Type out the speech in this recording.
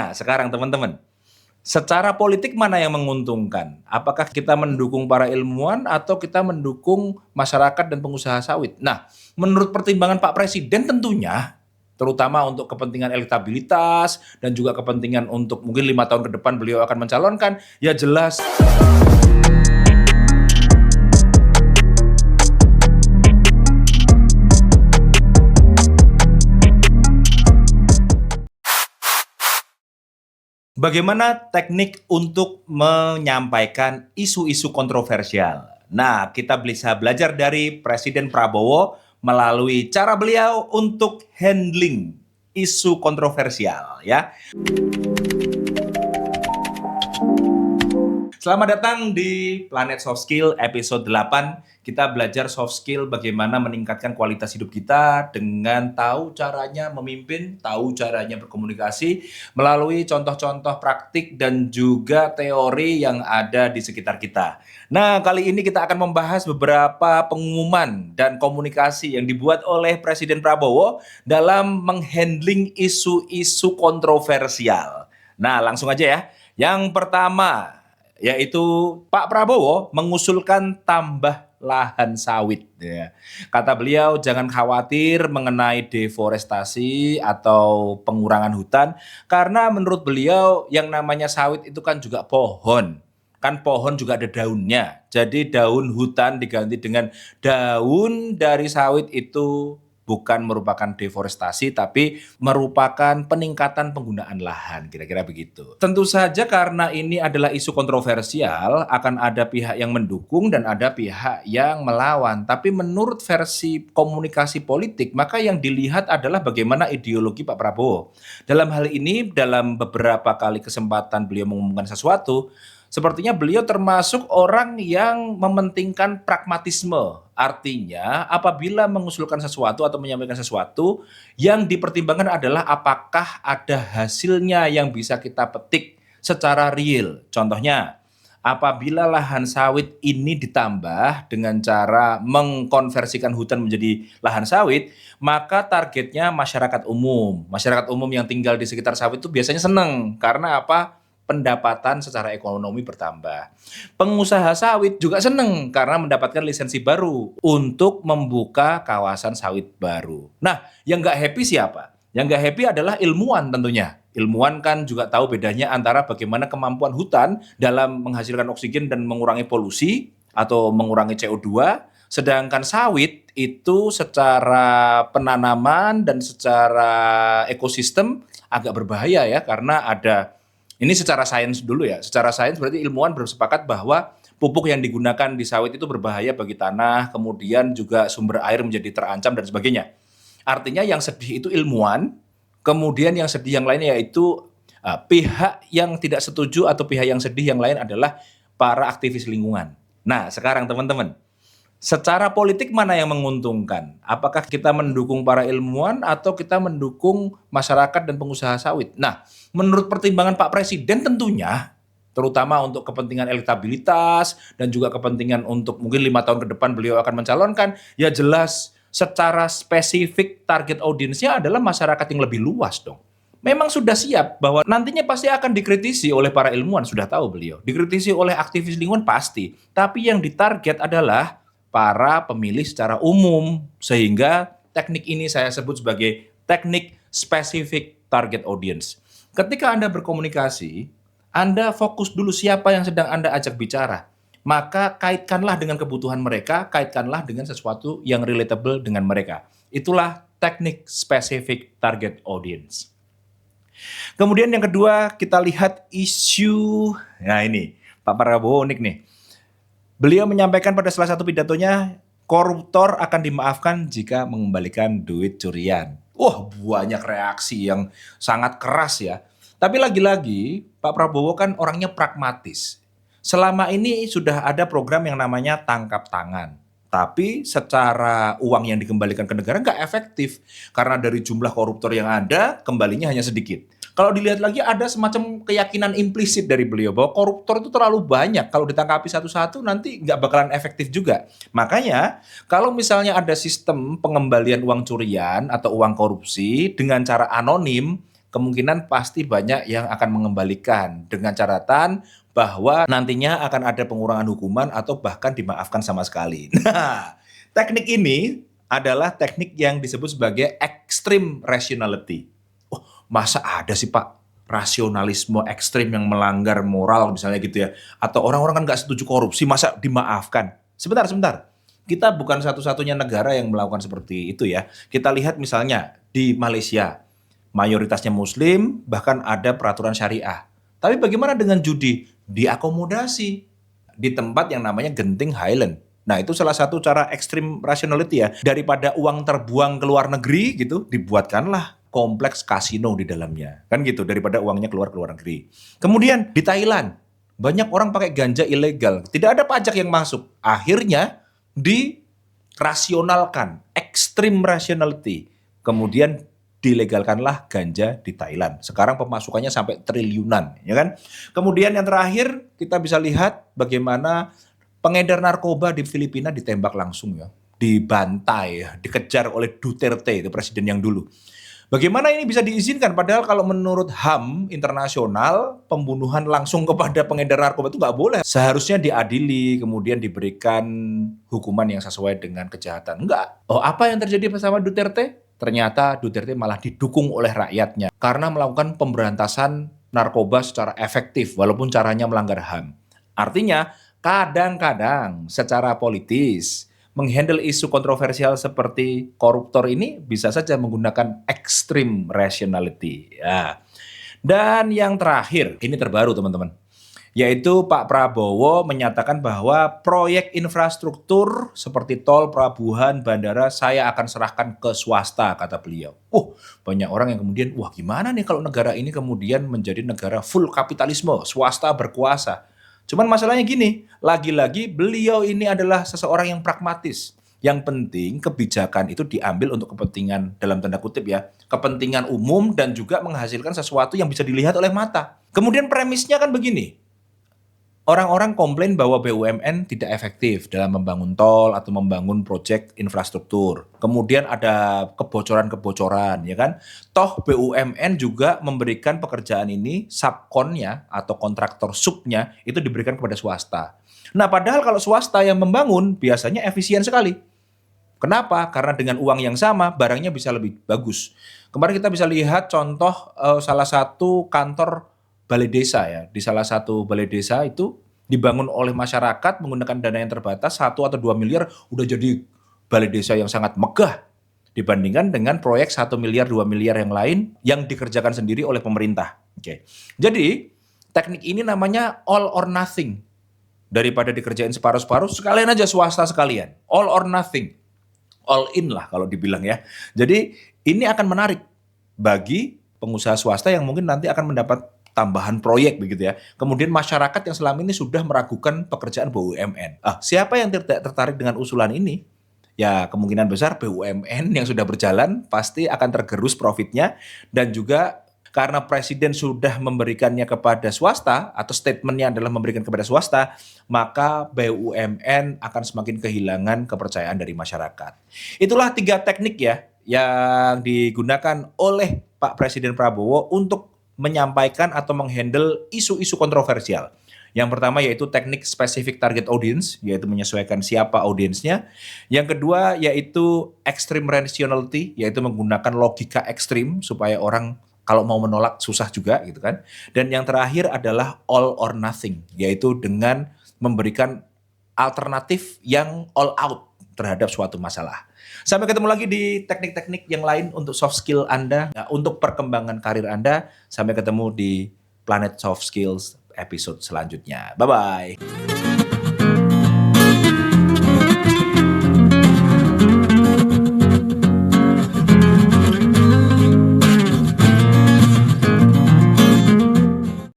Nah, sekarang teman-teman, secara politik mana yang menguntungkan? Apakah kita mendukung para ilmuwan atau kita mendukung masyarakat dan pengusaha sawit? Nah, menurut pertimbangan Pak Presiden tentunya, terutama untuk kepentingan elektabilitas dan juga kepentingan untuk mungkin 5 tahun ke depan beliau akan mencalonkan, ya jelas. Bagaimana teknik untuk menyampaikan isu-isu kontroversial? Nah, kita bisa belajar dari Presiden Prabowo melalui cara beliau untuk handling isu kontroversial, ya. Selamat datang di Planet Soft Skill episode 8. Kita belajar soft skill bagaimana meningkatkan kualitas hidup kita dengan tahu caranya memimpin, tahu caranya berkomunikasi melalui contoh-contoh praktik dan juga teori yang ada di sekitar kita. Nah, kali ini kita akan membahas beberapa pengumuman dan komunikasi yang dibuat oleh Presiden Prabowo dalam menghandling isu-isu kontroversial. Nah, langsung aja ya. Yang pertama, yaitu Pak Prabowo mengusulkan tambah lahan sawit. Ya. Kata beliau, jangan khawatir mengenai deforestasi atau pengurangan hutan, karena menurut beliau yang namanya sawit itu kan juga pohon. Kan pohon juga ada daunnya. Jadi daun hutan diganti dengan daun dari sawit itu bukan merupakan deforestasi, tapi merupakan peningkatan penggunaan lahan, kira-kira begitu. Tentu saja karena ini adalah isu kontroversial, akan ada pihak yang mendukung dan ada pihak yang melawan. Tapi menurut versi komunikasi politik, maka yang dilihat adalah bagaimana ideologi Pak Prabowo. Dalam hal ini, dalam beberapa kali kesempatan beliau mengumumkan sesuatu, sepertinya beliau termasuk orang yang mementingkan pragmatisme. Artinya, apabila mengusulkan sesuatu atau menyampaikan sesuatu, yang dipertimbangkan adalah apakah ada hasilnya yang bisa kita petik secara real. Contohnya, apabila lahan sawit ini ditambah dengan cara mengkonversikan hutan menjadi lahan sawit, maka targetnya masyarakat umum. Masyarakat umum yang tinggal di sekitar sawit itu biasanya senang. Karena apa? Pendapatan secara ekonomi bertambah. Pengusaha sawit juga seneng karena mendapatkan lisensi baru untuk membuka kawasan sawit baru. Nah, yang nggak happy siapa? Yang nggak happy adalah ilmuwan tentunya. Ilmuwan kan juga tahu bedanya antara bagaimana kemampuan hutan dalam menghasilkan oksigen dan mengurangi polusi atau mengurangi CO2, sedangkan sawit itu secara penanaman dan secara ekosistem agak berbahaya ya, karena ada ini secara sains dulu ya. Secara sains berarti ilmuwan bersepakat bahwa pupuk yang digunakan di sawit itu berbahaya bagi tanah, kemudian juga sumber air menjadi terancam dan sebagainya. Artinya yang sedih itu ilmuwan, kemudian yang sedih yang lainnya yaitu pihak yang tidak setuju atau pihak yang sedih yang lain adalah para aktivis lingkungan. Nah, sekarang teman-teman, secara politik mana yang menguntungkan? Apakah kita mendukung para ilmuwan atau kita mendukung masyarakat dan pengusaha sawit? Nah, menurut pertimbangan Pak Presiden tentunya, terutama untuk kepentingan elektabilitas dan juga kepentingan untuk mungkin 5 tahun ke depan beliau akan mencalonkan, ya jelas secara spesifik target audiensnya adalah masyarakat yang lebih luas dong. Memang sudah siap bahwa nantinya pasti akan dikritisi oleh para ilmuwan, sudah tahu beliau. Dikritisi oleh aktivis lingkungan pasti. Tapi yang ditarget adalah para pemilih secara umum, sehingga teknik ini saya sebut sebagai teknik specific target audience. Ketika Anda berkomunikasi, Anda fokus dulu siapa yang sedang Anda ajak bicara, maka kaitkanlah dengan kebutuhan mereka, kaitkanlah dengan sesuatu yang relatable dengan mereka. Itulah teknik specific target audience. Kemudian yang kedua, kita lihat isu, nah ini Pak Prabowo unik nih. Beliau menyampaikan pada salah satu pidatonya, koruptor akan dimaafkan jika mengembalikan duit curian. Wah, banyak reaksi yang sangat keras ya. Tapi lagi-lagi, Pak Prabowo kan orangnya pragmatis. Selama ini sudah ada program yang namanya tangkap tangan. Tapi secara uang yang dikembalikan ke negara nggak efektif. Karena dari jumlah koruptor yang ada, kembalinya hanya sedikit. Kalau dilihat lagi ada semacam keyakinan implisit dari beliau bahwa koruptor itu terlalu banyak. Kalau ditangkapi satu-satu nanti nggak bakalan efektif juga. Makanya kalau misalnya ada sistem pengembalian uang curian atau uang korupsi dengan cara anonim, kemungkinan pasti banyak yang akan mengembalikan dengan catatan bahwa nantinya akan ada pengurangan hukuman atau bahkan dimaafkan sama sekali. Nah, teknik ini adalah teknik yang disebut sebagai extreme rationality. Oh, masa ada sih Pak rasionalisme ekstrim yang melanggar moral misalnya gitu ya? Atau orang-orang kan nggak setuju korupsi, masa dimaafkan? Sebentar. Kita bukan satu-satunya negara yang melakukan seperti itu ya. Kita lihat misalnya di Malaysia, mayoritasnya Muslim, bahkan ada peraturan syariah. Tapi bagaimana dengan judi? Diakomodasi di tempat yang namanya Genting Highland. Nah, itu salah satu cara ekstrim rationality ya. Daripada uang terbuang ke luar negeri gitu, dibuatkanlah kompleks kasino di dalamnya. Kan gitu, daripada uangnya keluar ke luar negeri. Kemudian di Thailand, banyak orang pakai ganja ilegal. Tidak ada pajak yang masuk. Akhirnya dirasionalkan, ekstrim rationality. Kemudian dilegalkanlah ganja di Thailand. Sekarang pemasukannya sampai triliunan, ya kan? Kemudian yang terakhir kita bisa lihat bagaimana pengedar narkoba di Filipina ditembak langsung ya, dibantai, ya, dikejar oleh Duterte, itu presiden yang dulu. Bagaimana ini bisa diizinkan? Padahal kalau menurut HAM internasional, pembunuhan langsung kepada pengedar narkoba itu nggak boleh. Seharusnya diadili, kemudian diberikan hukuman yang sesuai dengan kejahatan. Enggak. Oh, apa yang terjadi bersama Duterte? Ternyata Duterte malah didukung oleh rakyatnya karena melakukan pemberantasan narkoba secara efektif walaupun caranya melanggar HAM. Artinya, kadang-kadang secara politis menghandle isu kontroversial seperti koruptor ini bisa saja menggunakan extreme rationality. Ya. Dan yang terakhir, ini terbaru teman-teman, yaitu Pak Prabowo menyatakan bahwa proyek infrastruktur seperti tol, pelabuhan, bandara saya akan serahkan ke swasta, kata beliau. Banyak orang yang kemudian, wah gimana nih kalau negara ini kemudian menjadi negara full kapitalisme, swasta berkuasa. Cuman masalahnya gini, lagi-lagi beliau ini adalah seseorang yang pragmatis. Yang penting kebijakan itu diambil untuk kepentingan, dalam tanda kutip ya, kepentingan umum dan juga menghasilkan sesuatu yang bisa dilihat oleh mata. Kemudian premisnya kan begini, orang-orang komplain bahwa BUMN tidak efektif dalam membangun tol atau membangun proyek infrastruktur. Kemudian ada kebocoran-kebocoran, ya kan? Toh BUMN juga memberikan pekerjaan ini, subkonnya atau kontraktor subnya itu diberikan kepada swasta. Nah, padahal kalau swasta yang membangun biasanya efisien sekali. Kenapa? Karena dengan uang yang sama barangnya bisa lebih bagus. Kemarin kita bisa lihat contoh salah satu kantor balai desa ya. Di salah satu balai desa itu dibangun oleh masyarakat menggunakan dana yang terbatas 1 atau 2 miliar udah jadi balai desa yang sangat megah dibandingkan dengan proyek 1 miliar 2 miliar yang lain yang dikerjakan sendiri oleh pemerintah. Oke. Jadi teknik ini namanya all or nothing. Daripada dikerjain separuh-separuh, sekalian aja swasta sekalian. All or nothing. All in lah kalau dibilang ya. Jadi ini akan menarik bagi pengusaha swasta yang mungkin nanti akan mendapat tambahan proyek begitu ya. Kemudian masyarakat yang selama ini sudah meragukan pekerjaan BUMN. Siapa yang tidak tertarik dengan usulan ini? Ya kemungkinan besar BUMN yang sudah berjalan pasti akan tergerus profitnya dan juga karena presiden sudah memberikannya kepada swasta atau statementnya adalah memberikan kepada swasta, maka BUMN akan semakin kehilangan kepercayaan dari masyarakat. Itulah 3 teknik ya yang digunakan oleh Pak Presiden Prabowo untuk menyampaikan atau menghandle isu-isu kontroversial. Yang pertama yaitu teknik specific target audience, yaitu menyesuaikan siapa audiensnya. Yang kedua yaitu extreme rationality, yaitu menggunakan logika ekstrim supaya orang kalau mau menolak susah juga gitu kan. Dan yang terakhir adalah all or nothing, yaitu dengan memberikan alternatif yang all out terhadap suatu masalah. Sampai ketemu lagi di teknik-teknik yang lain untuk soft skill Anda, untuk perkembangan karir Anda. Sampai ketemu di Planet Soft Skills episode selanjutnya. Bye-bye.